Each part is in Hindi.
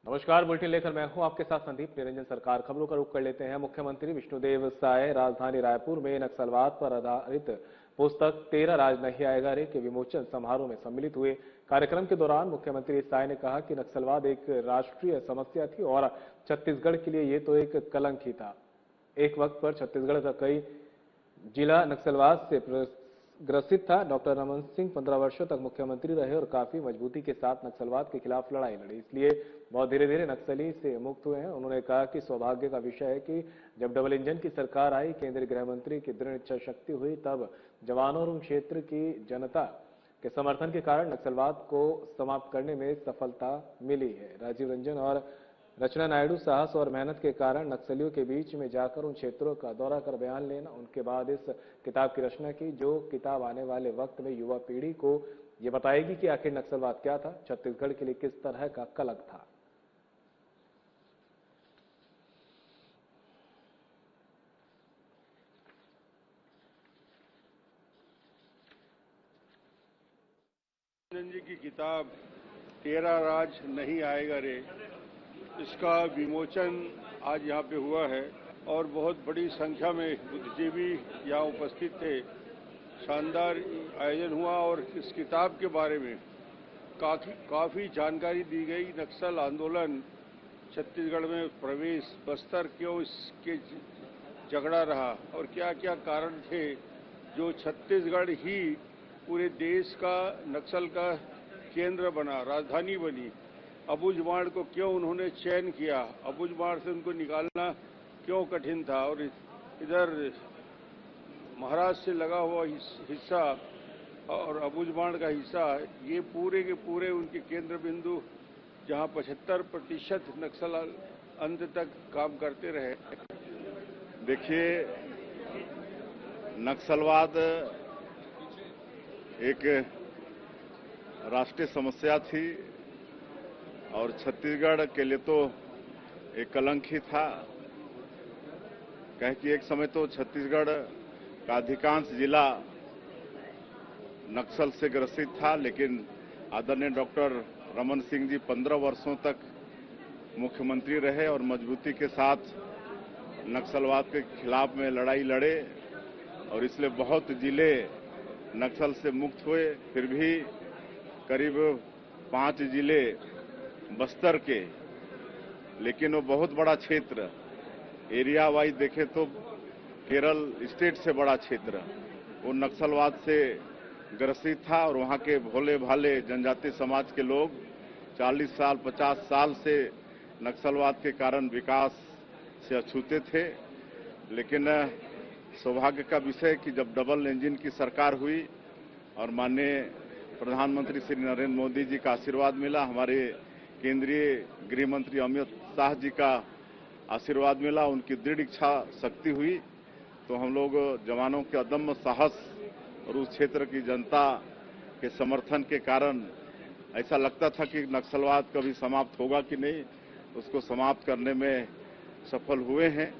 नमस्कार, बुलेटिन लेकर मैं हूं आपके साथ संदीप निरंजन। सरकार खबरों का रुख कर लेते हैं। मुख्यमंत्री विष्णुदेव साय राजधानी रायपुर में नक्सलवाद पर आधारित पुस्तक 13 राज नहीं आएगा रे के विमोचन समारोह में सम्मिलित हुए। कार्यक्रम के दौरान मुख्यमंत्री साय ने कहा कि नक्सलवाद एक राष्ट्रीय समस्या थी और छत्तीसगढ़ के लिए ये तो एक कलंक ही था। एक वक्त पर छत्तीसगढ़ का कई जिला नक्सलवाद से ग्रसित था। डॉक्टर रमन सिंह 15 वर्षों तक मुख्यमंत्री रहे और काफी मजबूती के साथ नक्सलवाद के खिलाफ लड़ाई लड़ी, इसलिए बहुत धीरे धीरे नक्सली से मुक्त हुए हैं। उन्होंने कहा कि सौभाग्य का विषय है कि जब डबल इंजन की सरकार आई, केंद्रीय गृह मंत्री की दृढ़ इच्छा शक्ति हुई, तब जवानों और उन क्षेत्र की जनता के समर्थन के कारण नक्सलवाद को समाप्त करने में सफलता मिली है। राजीव रंजन और रचना नायडू साहस और मेहनत के कारण नक्सलियों के बीच में जाकर उन क्षेत्रों का दौरा कर बयान लेना, उनके बाद इस किताब की रचना की, जो किताब आने वाले वक्त में युवा पीढ़ी को ये बताएगी कि आखिर नक्सलवाद क्या था, छत्तीसगढ़ के लिए किस तरह का कलंक था। जी की किताब 13 राज नहीं आएगा रे, इसका विमोचन आज यहाँ पे हुआ है और बहुत बड़ी संख्या में बुद्धिजीवी यहाँ उपस्थित थे। शानदार आयोजन हुआ और इस किताब के बारे में काफी जानकारी दी गई। नक्सल आंदोलन छत्तीसगढ़ में प्रवेश, बस्तर क्यों इसके झगड़ा रहा और क्या क्या कारण थे जो छत्तीसगढ़ ही पूरे देश का नक्सल का केंद्र बना, राजधानी बनी। अबुझमाड़ को क्यों उन्होंने चयन किया, अबुझमाड़ से उनको निकालना क्यों कठिन था, और इधर महाराष्ट्र से लगा हुआ हिस्सा और अबुझमाड़ का हिस्सा, ये पूरे के पूरे उनके केंद्र बिंदु, जहां 75% नक्सल अंत तक काम करते रहे। देखिए, नक्सलवाद एक राष्ट्रीय समस्या थी और छत्तीसगढ़ के लिए तो एक कलंक ही था। कहे कि एक समय तो छत्तीसगढ़ का अधिकांश जिला नक्सल से ग्रसित था, लेकिन आदरणीय डॉक्टर रमन सिंह जी 15 वर्षों तक मुख्यमंत्री रहे और मजबूती के साथ नक्सलवाद के खिलाफ में लड़ाई लड़े और इसलिए बहुत जिले नक्सल से मुक्त हुए। फिर भी करीब 5 जिले बस्तर के, लेकिन वो बहुत बड़ा क्षेत्र, एरिया वाइज देखें तो केरल स्टेट से बड़ा क्षेत्र वो नक्सलवाद से ग्रसित था और वहां के भोले भाले जनजातीय समाज के लोग 40 साल 50 साल से नक्सलवाद के कारण विकास से अछूते थे। लेकिन सौभाग्य का विषय कि जब डबल इंजन की सरकार हुई और माननीय प्रधानमंत्री श्री नरेंद्र मोदी जी का आशीर्वाद मिला, हमारे केंद्रीय गृह मंत्री अमित शाह जी का आशीर्वाद मिला, उनकी दृढ़ इच्छा शक्ति हुई, तो हम लोग जवानों के अदम्य साहस और उस क्षेत्र की जनता के समर्थन के कारण ऐसा लगता था कि नक्सलवाद कभी समाप्त होगा कि नहीं, उसको समाप्त करने में सफल हुए हैं।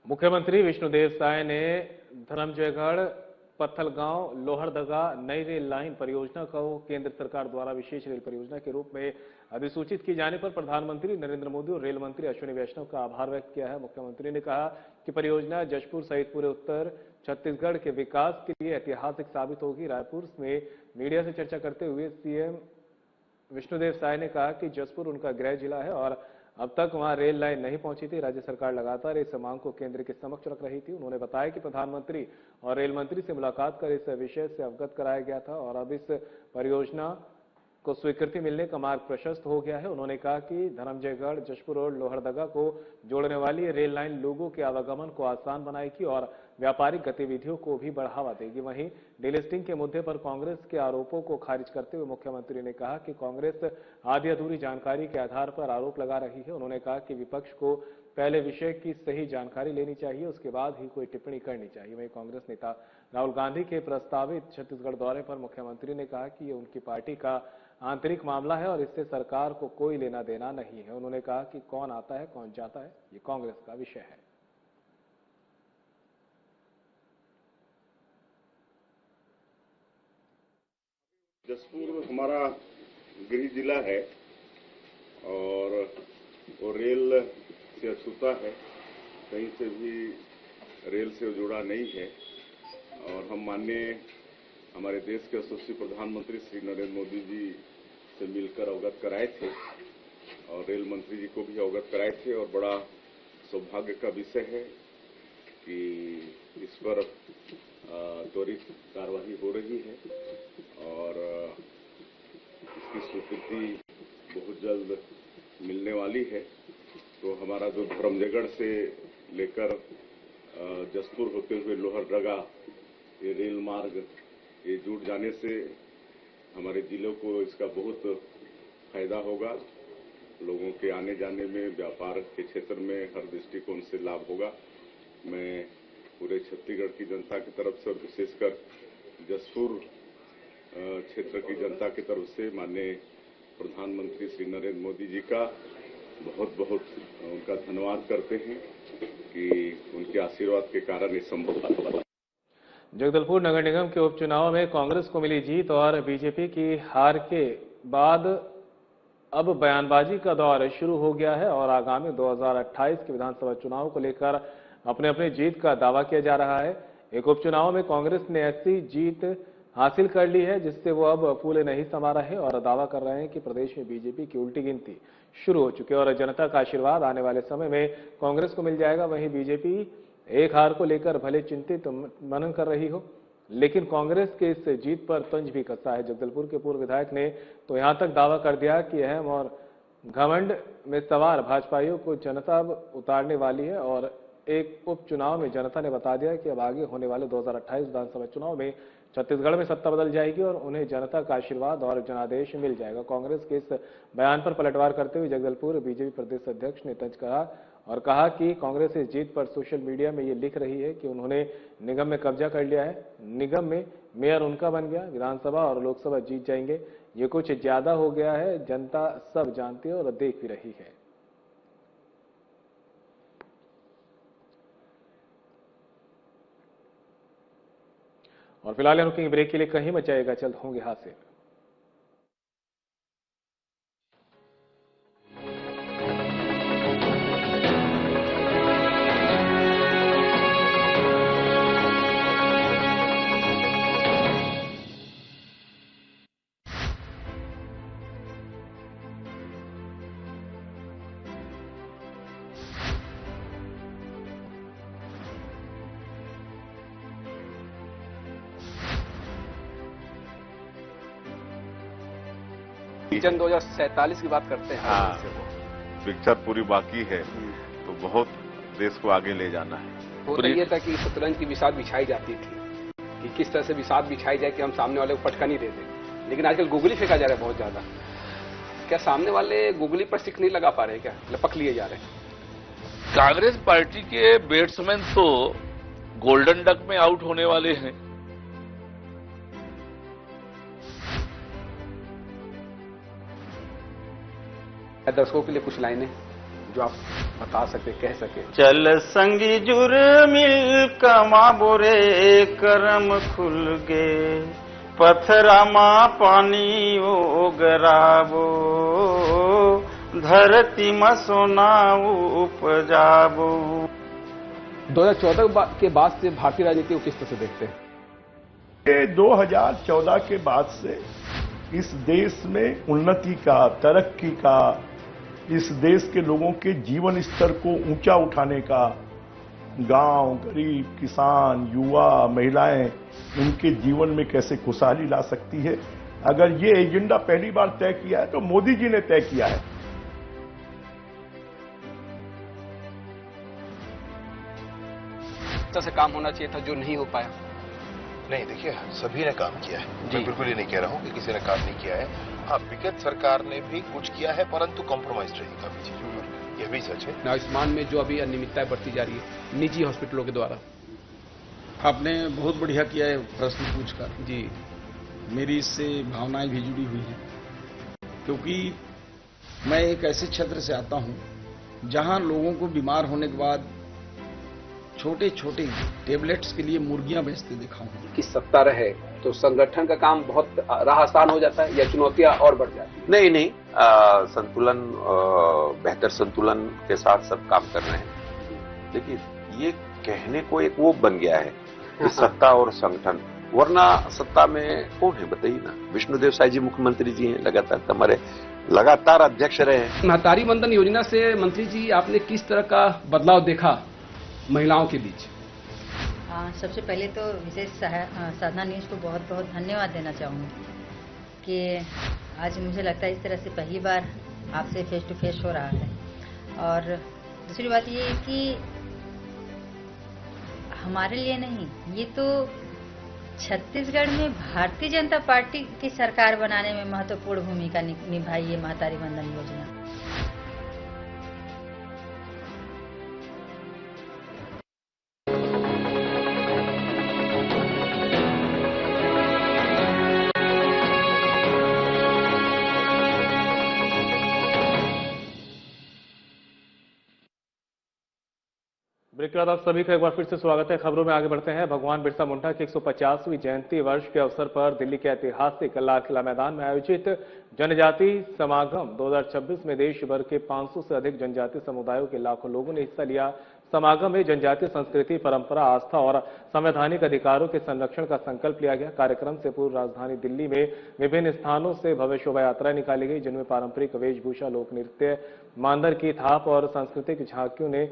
मुख्यमंत्री विष्णुदेव साय ने धरमजयगढ़ पत्थलगांव लोहरदगा नई रेल लाइन परियोजना को केंद्र सरकार द्वारा विशेष रेल परियोजना के रूप में अधिसूचित किए जाने पर प्रधानमंत्री नरेंद्र मोदी और रेल मंत्री अश्विनी वैष्णव का आभार व्यक्त किया है। मुख्यमंत्री ने कहा कि परियोजना जशपुर सहित पूरे उत्तर छत्तीसगढ़ के विकास के लिए ऐतिहासिक साबित होगी। रायपुर में मीडिया से चर्चा करते हुए सीएम विष्णुदेव साय ने कहा कि जशपुर उनका गृह जिला है और अब तक वहां रेल लाइन नहीं पहुंची थी। राज्य सरकार लगातार इस मांग को केंद्र के समक्ष रख रही थी। उन्होंने बताया कि प्रधानमंत्री और रेल मंत्री से मुलाकात कर इस विषय से अवगत कराया गया था और अब इस परियोजना को स्वीकृति मिलने का मार्ग प्रशस्त हो गया है। उन्होंने कहा कि धरमजयगढ़ जशपुर और लोहरदगा को जोड़ने वाली ये रेल लाइन लोगों के आवागमन को आसान बनाएगी और व्यापारिक गतिविधियों को भी बढ़ावा देगी। वहीं डीलिस्टिंग के मुद्दे पर कांग्रेस के आरोपों को खारिज करते हुए मुख्यमंत्री ने कहा कि कांग्रेस आधी अधूरी जानकारी के आधार पर आरोप लगा रही है। उन्होंने कहा कि विपक्ष को पहले विषय की सही जानकारी लेनी चाहिए, उसके बाद ही कोई टिप्पणी करनी चाहिए। वहीं कांग्रेस नेता राहुल गांधी के प्रस्तावित छत्तीसगढ़ दौरे पर मुख्यमंत्री ने कहा कि ये उनकी पार्टी का आंतरिक मामला है और इससे सरकार को कोई लेना देना नहीं है। उन्होंने कहा कि कौन आता है कौन जाता है ये कांग्रेस का विषय है। जशपुर हमारा गृह जिला है और वो रेल से अछूता है, कहीं से भी रेल से जुड़ा नहीं है। और हम माननीय हमारे देश के यशस्वी प्रधानमंत्री श्री नरेंद्र मोदी जी से मिलकर अवगत कराए थे और रेल मंत्री जी को भी अवगत कराए थे। और बड़ा सौभाग्य का विषय है कि इस पर त्वरित कार्यवाही हो रही है और इसकी स्वीकृति बहुत जल्द मिलने वाली है। तो हमारा जो धर्मजयगढ़ से लेकर जसपुर होते हुए लोहरदगा ये रेल मार्ग ये जुड़ जाने से हमारे जिलों को इसका बहुत फायदा होगा। लोगों के आने जाने में, व्यापार के क्षेत्र में हर दृष्टिकोण से लाभ होगा। मैं पूरे छत्तीसगढ़ की जनता की तरफ से और विशेषकर जसपुर क्षेत्र की जनता की तरफ से माननीय प्रधानमंत्री श्री नरेंद्र मोदी जी का बहुत बहुत उनका धन्यवाद करते हैं कि उनके आशीर्वाद के कारण ये संभव हुआ। जगदलपुर नगर निगम के उपचुनाव में कांग्रेस को मिली जीत और बीजेपी की हार के बाद अब बयानबाजी का दौर शुरू हो गया है और आगामी 2028 के विधानसभा चुनाव को लेकर अपने अपने जीत का दावा किया जा रहा है। एक उपचुनाव में कांग्रेस ने ऐसी जीत हासिल कर ली है जिससे वो अब फूले नहीं समा रहे और दावा कर रहे हैं कि प्रदेश में बीजेपी की उल्टी गिनती शुरू हो चुकी है और जनता का आशीर्वाद आने वाले समय में कांग्रेस को मिल जाएगा। वहीं बीजेपी एक हार को लेकर भले चिंतित मनन कर रही हो, लेकिन कांग्रेस के इस जीत पर तंज भी कसा है। जगदलपुर के पूर्व विधायक ने तो यहां तक दावा कर दिया कि अहम और घमंड में सवार भाजपाइयों को जनता अब उतारने वाली है और एक उपचुनाव में जनता ने बता दिया कि अब आगे होने वाले 2028 विधानसभा चुनाव में छत्तीसगढ़ में सत्ता बदल जाएगी और उन्हें जनता का आशीर्वाद और जनादेश मिल जाएगा। कांग्रेस के इस बयान पर पलटवार करते हुए जगदलपुर बीजेपी प्रदेश अध्यक्ष ने तंज कहा और कहा कि कांग्रेस इस जीत पर सोशल मीडिया में ये लिख रही है कि उन्होंने निगम में कब्जा कर लिया है, निगम में मेयर उनका बन गया, विधानसभा और लोकसभा जीत जाएंगे। ये कुछ ज्यादा हो गया है, जनता सब जानती है और देख भी रही है। और फिलहाल रुकेंगे ब्रेक के लिए, कहीं मच जाएगा जल्द होंगे हादसे। विजन 2047 की बात करते हैं। हाँ, पिक्चर पूरी बाकी है तो बहुत देश को आगे ले जाना है। वो तो ये था कि शतरंज की बिसात बिछाई जाती थी कि किस तरह से बिसात बिछाई जाए कि हम सामने वाले को पटका नहीं देते, लेकिन आजकल गुगली फेंका जा रहा है बहुत ज्यादा। क्या सामने वाले गुगली पर सिक नहीं लगा पा रहे, क्या लपक लिए जा रहे हैं? कांग्रेस पार्टी के बैट्समैन तो गोल्डन डक में आउट होने वाले हैं। दर्शकों के लिए कुछ लाइनें जो आप बता सके, कह सके। चल संगी जुर्मिल कमा बोरे करम खुल गे, पथरा मां पानी ओ गराबो, धरती में सोना उपजाबो। 2014 के बाद से भारतीय राजनीति को किस तरह से देखते हैं? 2014 के बाद से इस देश में उन्नति का, तरक्की का, इस देश के लोगों के जीवन स्तर को ऊंचा उठाने का, गांव, गरीब, किसान, युवा, महिलाएं, उनके जीवन में कैसे खुशहाली ला सकती है, अगर ये एजेंडा पहली बार तय किया है तो मोदी जी ने तय किया है। से काम होना चाहिए था जो नहीं हो पाया। नहीं, देखिए सभी ने काम किया है, मैं बिल्कुल ही नहीं कह रहा हूं कि किसी ने काम नहीं किया है। हाँ, विगत सरकार ने भी कुछ किया है परंतु कॉम्प्रोमाइज रही काफी चीजों पर, यह भी सच है। आयुष्मान में जो अभी अनियमितताएं बढ़ती जा रही है निजी हॉस्पिटलों के द्वारा। आपने बहुत बढ़िया किया है प्रश्न पूछकर जी। मेरी इससे भावनाएं भी जुड़ी हुई हैं, क्योंकि मैं एक ऐसे क्षेत्र से आता हूं जहां लोगों को बीमार होने के बाद छोटे छोटे टेबलेट्स के लिए मुर्गियां बेचते देखा हूं। कि सत्ता रहे तो संगठन का काम बहुत राह आसान हो जाता है या चुनौतियां और बढ़ जाती है? नहीं नहीं, संतुलन, बेहतर संतुलन के साथ सब काम कर रहे हैं। देखिए, ये कहने को एक वो बन गया है कि सत्ता और संगठन, वरना सत्ता में कौन है बताइए ना। विष्णुदेव साय जी मुख्यमंत्री जी हैं, लगातार अध्यक्ष रहे हैं। महतारी वंदन योजना से मंत्री जी आपने किस तरह का बदलाव देखा महिलाओं के बीच? सबसे पहले तो विशेष साधना न्यूज को बहुत बहुत धन्यवाद देना चाहूँगी कि आज मुझे लगता है इस तरह से पहली बार आपसे फेस टू फेस हो रहा है। और दूसरी बात ये है कि हमारे लिए नहीं, ये तो छत्तीसगढ़ में भारतीय जनता पार्टी की सरकार बनाने में महत्वपूर्ण भूमिका निभाई है महतारी वंदन योजना। ब्रेक के बाद आप सभी का एक बार फिर से स्वागत है। खबरों में आगे बढ़ते हैं। भगवान बिरसा मुंडा की 150वीं जयंती वर्ष के अवसर पर दिल्ली के ऐतिहासिक लाल किला मैदान में आयोजित जनजाति समागम 2026 में देश भर के 500 से अधिक जनजाति समुदायों के लाखों लोगों ने हिस्सा लिया। समागम में जनजातीय संस्कृति, परंपरा, आस्था और संवैधानिक अधिकारों के संरक्षण का संकल्प लिया गया। कार्यक्रम से पूर्व राजधानी दिल्ली में विभिन्न स्थानों से भव्य शोभा यात्राएं निकाली गई, जिनमें पारंपरिक वेशभूषा, लोक नृत्य, मांदर की थाप और सांस्कृतिक झांकियों ने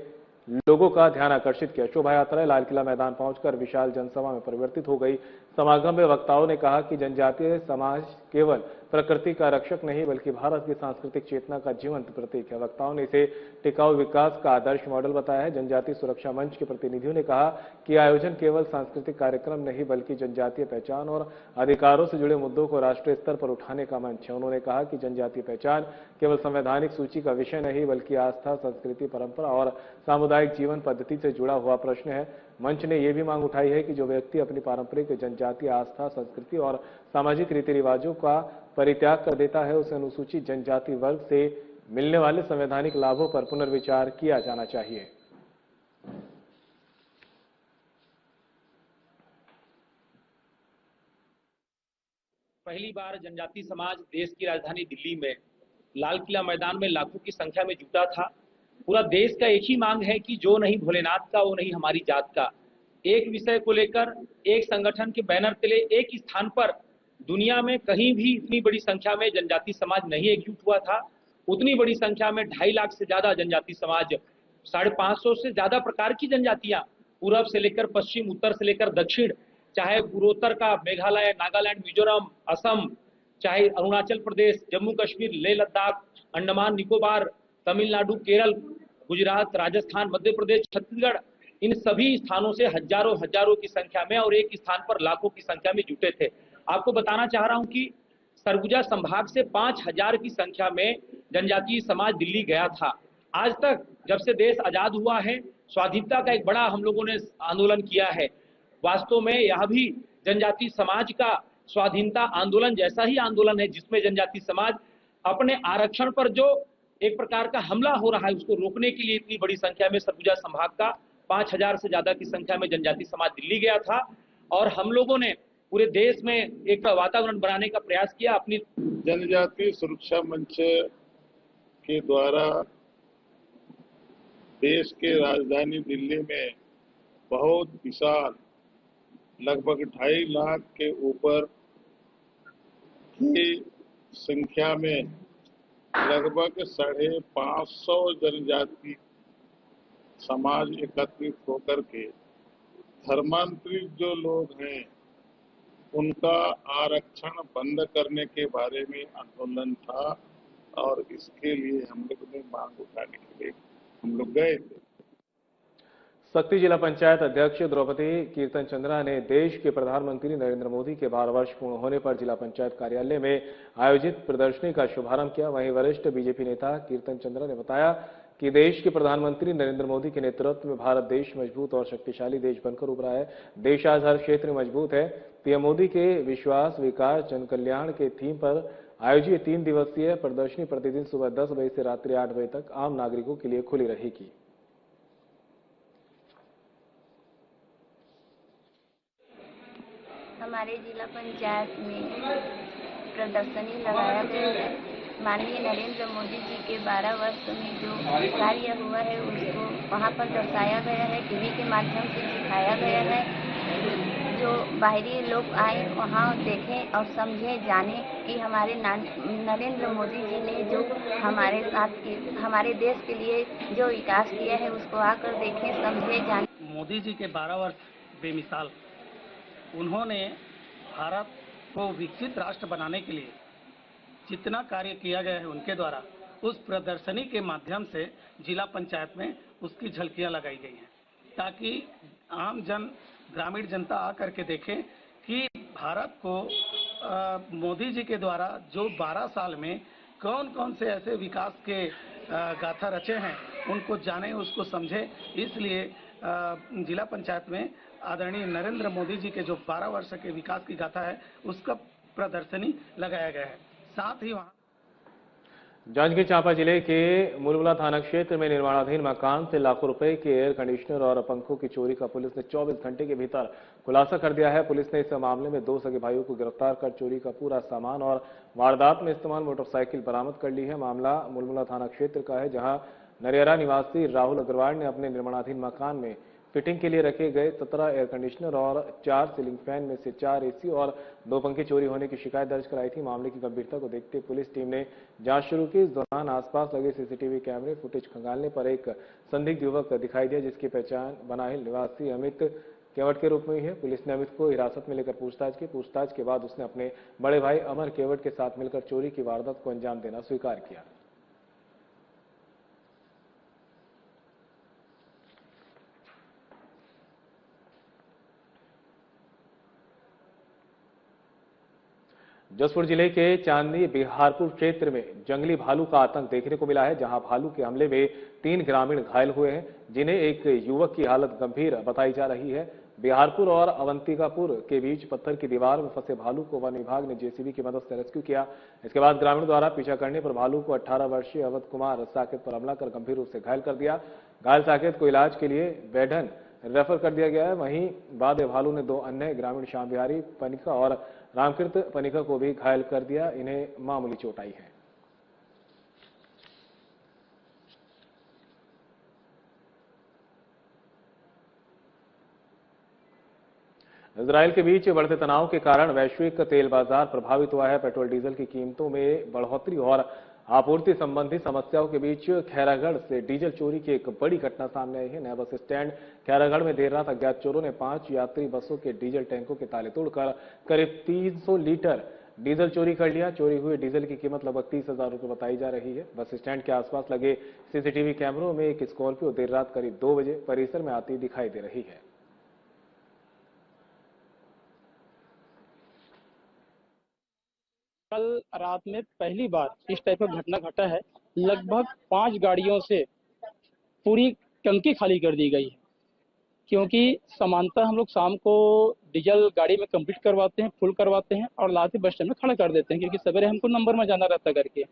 लोगों का ध्यान आकर्षित किया। शोभा यात्रा लाल किला मैदान पहुंचकर विशाल जनसभा में परिवर्तित हो गई। समागम में वक्ताओं ने कहा कि जनजातीय समाज केवल प्रकृति का रक्षक नहीं बल्कि भारत की सांस्कृतिक चेतना का जीवंत प्रतीक है। वक्ताओं ने इसे टिकाऊ विकास का आदर्श मॉडल बताया है। जनजातीय सुरक्षा मंच के प्रतिनिधियों ने कहा कि आयोजन केवल सांस्कृतिक कार्यक्रम नहीं बल्कि जनजातीय पहचान और अधिकारों से जुड़े मुद्दों को राष्ट्रीय स्तर पर उठाने का मंच है। उन्होंने कहा कि जनजातीय पहचान केवल संवैधानिक सूची का विषय नहीं बल्कि आस्था, संस्कृति, परंपरा और सामुदायिक जीवन पद्धति से जुड़ा हुआ प्रश्न है। मंच ने यह भी मांग उठाई है कि जो व्यक्ति अपनी पारंपरिक जनजातीय आस्था, संस्कृति और सामाजिक रीति रिवाजों का परित्याग कर देता है, उसे अनुसूचित जनजाति वर्ग से मिलने वाले संवैधानिक लाभों पर पुनर्विचार किया जाना चाहिए। पहली बार जनजाति समाज देश की राजधानी दिल्ली में लाल किला मैदान में लाखों की संख्या में जुटा था। पूरा देश का एक ही मांग है कि जो नहीं भोलेनाथ का वो नहीं हमारी जात का। एक विषय को लेकर एक संगठन के बैनर तले एक स्थान पर दुनिया में कहीं भी इतनी बड़ी संख्या में जनजाति समाज नहीं एकजुट हुआ था। उतनी बड़ी संख्या में 2.5 लाख से ज्यादा जनजाति समाज, 550 से ज्यादा प्रकार की जनजातियां, पूरब से लेकर पश्चिम, उत्तर से लेकर दक्षिण, चाहे पूर्वोत्तर का मेघालय, नागालैंड, मिजोरम, असम, चाहे अरुणाचल प्रदेश, जम्मू कश्मीर, लेह लद्दाख, अंडमान निकोबार, तमिलनाडु, केरल, गुजरात, राजस्थान, मध्य प्रदेश, छत्तीसगढ़, इन सभी स्थानों से हजारों की संख्या में और एक स्थान पर लाखों की संख्या में जुटे थे। आपको बताना चाह रहा हूं कि सरगुजा संभाग से 5000 की संख्या में जनजातीय समाज दिल्ली गया था। आज तक जब से देश आजाद हुआ है, स्वाधीनता का एक बड़ा हम लोगों ने आंदोलन किया है। वास्तव में यह भी जनजातीय समाज का स्वाधीनता आंदोलन जैसा ही आंदोलन है, जिसमें जनजातीय समाज अपने आरक्षण पर जो एक प्रकार का हमला हो रहा है उसको रोकने के लिए इतनी बड़ी संख्या में सरगुजा संभाग का 5000 से ज्यादा की संख्या में जनजातीय समाज दिल्ली गया था। और हम लोगों ने पूरे देश में एक वातावरण बनाने का प्रयास किया। अपनी जनजातीय सुरक्षा मंच के द्वारा देश के राजधानी दिल्ली में बहुत विशाल लगभग 2.5 लाख के ऊपर की संख्या में लगभग 550 जनजाति समाज एकत्रित होकर के धर्मांतरित जो लोग हैं उनका आरक्षण बंद करने के बारे में आंदोलन था और इसके लिए हम लोग ने मांग उठाने के लिए हम लोग गए थे। सक्ती जिला पंचायत अध्यक्ष द्रौपदी कीर्तन चंद्रा ने देश के प्रधानमंत्री नरेंद्र मोदी के 12 वर्ष पूर्ण होने पर जिला पंचायत कार्यालय में आयोजित प्रदर्शनी का शुभारंभ किया। वहीं वरिष्ठ बीजेपी नेता कीर्तन चंद्रा ने बताया कि देश के प्रधानमंत्री नरेंद्र मोदी के नेतृत्व में भारत देश मजबूत और शक्तिशाली देश बनकर उभरा है। देश आज हर क्षेत्र में मजबूत है। पीएम मोदी के विश्वास, विकास, जन कल्याण के थीम पर आयोजित 3 दिवसीय प्रदर्शनी प्रतिदिन सुबह 10 बजे से रात्रि 8 बजे तक आम नागरिकों के लिए खुली रहेगी। हमारे जिला पंचायत में प्रदर्शनी लगाया गया है। माननीय नरेंद्र मोदी जी के 12 वर्ष में जो कार्य हुआ है उसको वहाँ पर दर्शाया गया है, टीवी के माध्यम से दिखाया गया है। जो बाहरी लोग आए वहाँ देखें और समझें, जाने कि हमारे नरेंद्र मोदी जी ने जो हमारे साथ हमारे देश के लिए जो विकास किया है उसको आकर देखें, समझें, जाने। मोदी जी के 12 वर्ष बेमिसाल, उन्होंने भारत को विकसित राष्ट्र बनाने के लिए जितना कार्य किया गया है उनके द्वारा, उस प्रदर्शनी के माध्यम से जिला पंचायत में उसकी झलकियां लगाई गई हैं, ताकि आम जन, ग्रामीण जनता आकर के देखें कि भारत को मोदी जी के द्वारा जो 12 साल में कौन कौन से ऐसे विकास के गाथा रचे हैं उनको जाने, उसको समझे। इसलिए जिला पंचायत में आदरणीय नरेंद्र मोदी जी के जो 12 वर्ष के विकास की गाथा है उसका प्रदर्शनी लगाया गया है। साथ ही वहाँ जांजगीर चांपा जिले के मुलमुला थाना क्षेत्र में निर्माणाधीन मकान से लाखों रुपए के एयर कंडीशनर और पंखों की चोरी का पुलिस ने 24 घंटे के भीतर खुलासा कर दिया है। पुलिस ने इस मामले में 2 सगे भाइयों को गिरफ्तार कर चोरी का पूरा सामान और वारदात में इस्तेमाल मोटरसाइकिल बरामद कर ली है। मामला मुलमुला थाना क्षेत्र का है, जहां नरियरा निवासी राहुल अग्रवाल ने अपने निर्माणाधीन मकान में फिटिंग के लिए रखे गए 17 एयर कंडीशनर और 4 सीलिंग फैन में से 4 एसी और 2 पंखे चोरी होने की शिकायत दर्ज कराई थी। मामले की गंभीरता को देखते पुलिस टीम ने जांच शुरू की। इस दौरान आसपास लगे सीसीटीवी कैमरे फुटेज खंगालने पर एक संदिग्ध युवक दिखाई दिया, जिसकी पहचान बनाहिल निवासी अमित केवट के रूप में हुई है। पुलिस ने अमित को हिरासत में लेकर पूछताछ की। पूछताछ के बाद उसने अपने बड़े भाई अमर केवट के साथ मिलकर चोरी की वारदात को अंजाम देना स्वीकार किया। जसपुर जिले के चांदनी बिहारपुर क्षेत्र में जंगली भालू का आतंक देखने को मिला है, जहां भालू के हमले में 3 ग्रामीण घायल हुए हैं, जिन्हें एक युवक की हालत गंभीर बताई जा रही है। बिहारपुर और अवंतिकापुर के बीच पत्थर की दीवार में फंसे भालू को वन विभाग ने जेसीबी की मदद से रेस्क्यू किया। इसके बाद ग्रामीण द्वारा पीछा करने पर भालू को 18 वर्षीय अवध कुमार साकेत पर हमला कर गंभीर रूप से घायल कर दिया। घायल साकेत को इलाज के लिए बैढन रेफर कर दिया गया है। वहीं बाद में भालू ने 2 अन्य ग्रामीण श्याम बिहारी पनिका और रामकृत पनिका को भी घायल कर दिया। इन्हें मामूली चोट आई है। इजरायल के बीच बढ़ते तनाव के कारण वैश्विक तेल बाजार प्रभावित हुआ है। पेट्रोल डीजल की कीमतों में बढ़ोतरी और आपूर्ति संबंधी समस्याओं के बीच खैरागढ़ से डीजल चोरी की एक बड़ी घटना सामने आई है। नया बस स्टैंड खैरागढ़ में देर रात अज्ञात चोरों ने 5 यात्री बसों के डीजल टैंकों के ताले तोड़कर करीब 300 लीटर डीजल चोरी कर लिया। चोरी हुए डीजल की कीमत लगभग 30,000 रुपये बताई जा रही है। बस स्टैंड के आसपास लगे सीसीटीवी कैमरों में एक स्कॉर्पियो देर रात करीब 2 बजे परिसर में आती दिखाई दे रही है। कल रात में पहली बार इस टाइप का घटना घटा है। लगभग 5 गाड़ियों से पूरी टंकी खाली कर दी गई है, क्योंकि सामान्यतः हम लोग शाम को डीजल गाड़ी में कंप्लीट करवाते हैं, फुल करवाते हैं और लाते बस स्टैंड में खड़ा कर देते हैं, क्योंकि सवेरे हमको नंबर में जाना रहता करके।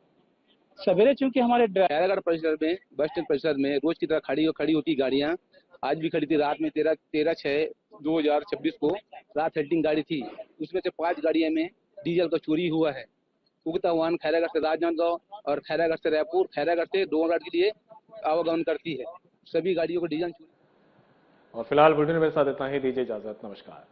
सवेरे चूंकि हमारे खैरागढ़ परिसर में, बस स्टैंड परिसर में रोज की तरह खड़ी होती गाड़ियां आज भी खड़ी थी। रात में 13/6/2026 को रात हेल्टिंग गाड़ी थी, उसमें से 5 गाड़ियों में डीजल का चोरी हुआ है। उगता वाहन खैरागढ़ से राजनांदगांव और खैरागढ़ से रायपुर, खैरागढ़ से डोंगरघाट के लिए आवागमन करती है। सभी गाड़ियों को डीजल चोरी। और फिलहाल बुलेटिन में साथ इतना ही, दीजिए इजाजत, नमस्कार।